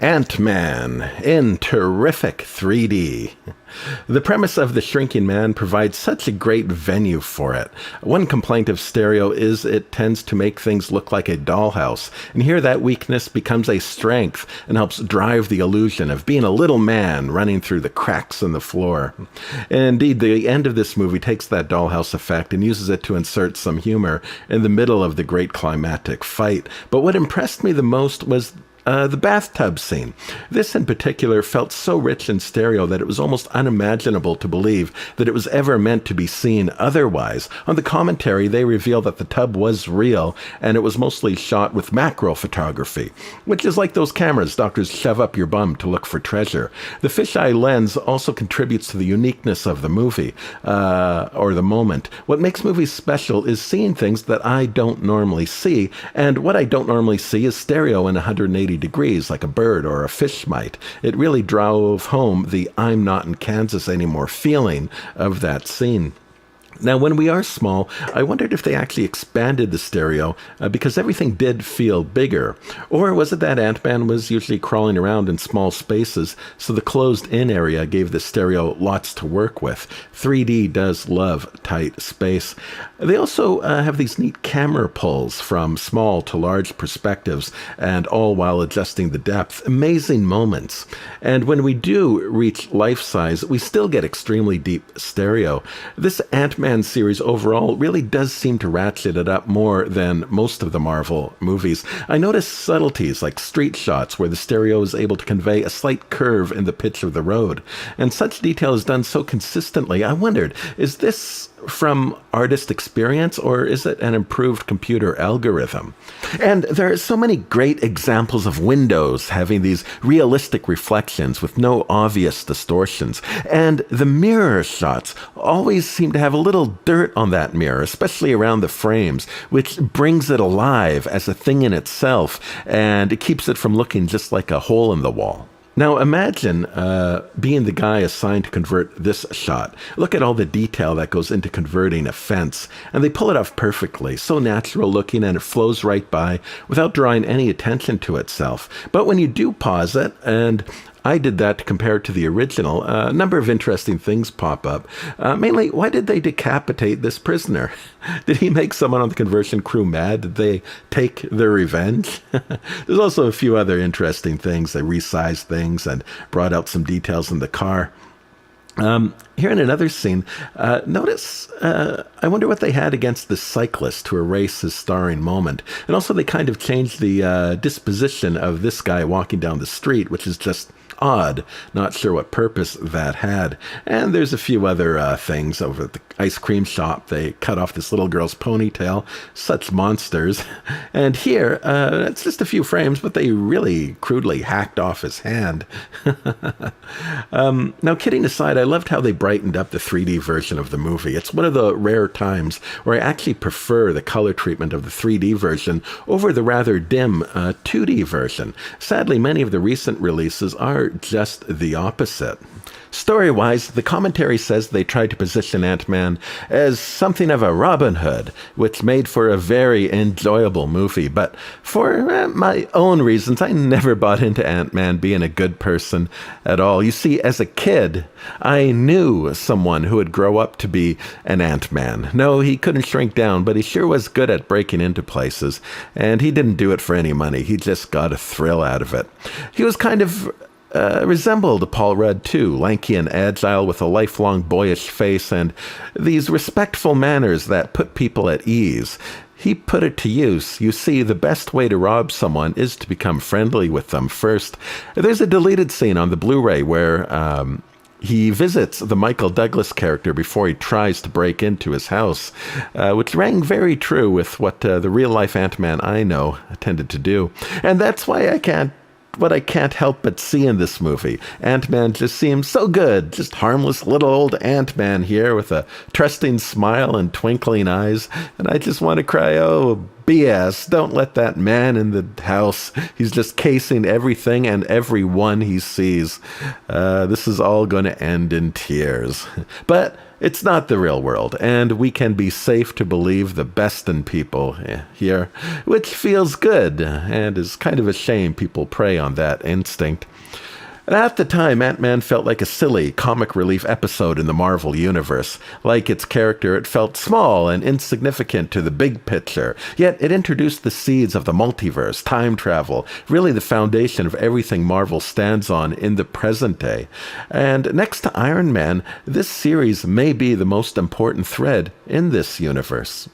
Ant-Man in terrific 3D. The premise of The Shrinking Man provides such a great venue for it. One complaint of stereo is it tends to make things look like a dollhouse, and here that weakness becomes a strength and helps drive the illusion of being a little man running through the cracks in the floor. Indeed, the end of this movie takes that dollhouse effect and uses it to insert some humor in the middle of the great climactic fight. But what impressed me the most was the bathtub scene. This in particular felt so rich in stereo that it was almost unimaginable to believe that it was ever meant to be seen otherwise. On the commentary, they reveal that the tub was real, and it was mostly shot with macro photography, which is like those cameras doctors shove up your bum to look for treasure. The fisheye lens also contributes to the uniqueness of the movie, or the moment. What makes movies special is seeing things that I don't normally see, and what I don't normally see is stereo in 180 degrees like a bird or a fish might. It really drove home the I'm not in Kansas anymore feeling of that scene. Now, when we are small, I wondered if they actually expanded the stereo because everything did feel bigger. Or was it that Ant-Man was usually crawling around in small spaces, so the closed-in area gave the stereo lots to work with? 3D does love tight space. They also have these neat camera pulls from small to large perspectives, and all while adjusting the depth. Amazing moments. And when we do reach life size, we still get extremely deep stereo. This Ant-Man series overall really does seem to ratchet it up more than most of the Marvel movies. I noticed subtleties like street shots where the stereo is able to convey a slight curve in the pitch of the road. And such detail is done so consistently, I wondered, is this from artist experience or is it an improved computer algorithm? And there are so many great examples of windows having these realistic reflections with no obvious distortions. And the mirror shots always seem to have a little dirt on that mirror, especially around the frames, which brings it alive as a thing in itself, and it keeps it from looking just like a hole in the wall. Now imagine being the guy assigned to convert this shot. Look at all the detail that goes into converting a fence, and they pull it off perfectly, so natural looking, and it flows right by without drawing any attention to itself. But when you do pause it, and I did that to compare it to the original, a number of interesting things pop up. Mainly, why did they decapitate this prisoner? Did he make someone on the conversion crew mad? Did they take their revenge? There's also a few other interesting things. They resized things and brought out some details in the car. Here in another scene, notice, I wonder what they had against the cyclist to erase his starring moment. And also they kind of changed the disposition of this guy walking down the street, which is just odd. Not sure what purpose that had. And there's a few other things over at the ice cream shop. They cut off this little girl's ponytail. Such monsters. And here, it's just a few frames, but they really crudely hacked off his hand. Now, kidding aside, I loved how they brightened up the 3D version of the movie. It's one of the rare times where I actually prefer the color treatment of the 3D version over the rather dim 2D version. Sadly, many of the recent releases are just the opposite. Story-wise, the commentary says they tried to position Ant-Man as something of a Robin Hood, which made for a very enjoyable movie. But for my own reasons, I never bought into Ant-Man being a good person at all. You see, as a kid, I knew someone who would grow up to be an Ant-Man. No, he couldn't shrink down, but he sure was good at breaking into places. And he didn't do it for any money. He just got a thrill out of it. He was kind of resembled Paul Rudd too, lanky and agile with a lifelong boyish face and these respectful manners that put people at ease. He put it to use. You see, the best way to rob someone is to become friendly with them first. There's a deleted scene on the Blu-ray where he visits the Michael Douglas character before he tries to break into his house, which rang very true with what the real-life Ant-Man I know tended to do. And that's why I can't help but see in this movie. Ant-Man just seems so good. Just harmless little old Ant-Man here with a trusting smile and twinkling eyes. And I just want to cry, oh, BS. Don't let that man in the house. He's just casing everything and everyone he sees. This is all going to end in tears. But It's not the real world, and we can be safe to believe the best in people here, which feels good, and is kind of a shame people prey on that instinct. And at the time, Ant-Man felt like a silly, comic relief episode in the Marvel Universe. Like its character, it felt small and insignificant to the big picture, yet it introduced the seeds of the multiverse, time travel, really the foundation of everything Marvel stands on in the present day. And next to Iron Man, this series may be the most important thread in this universe.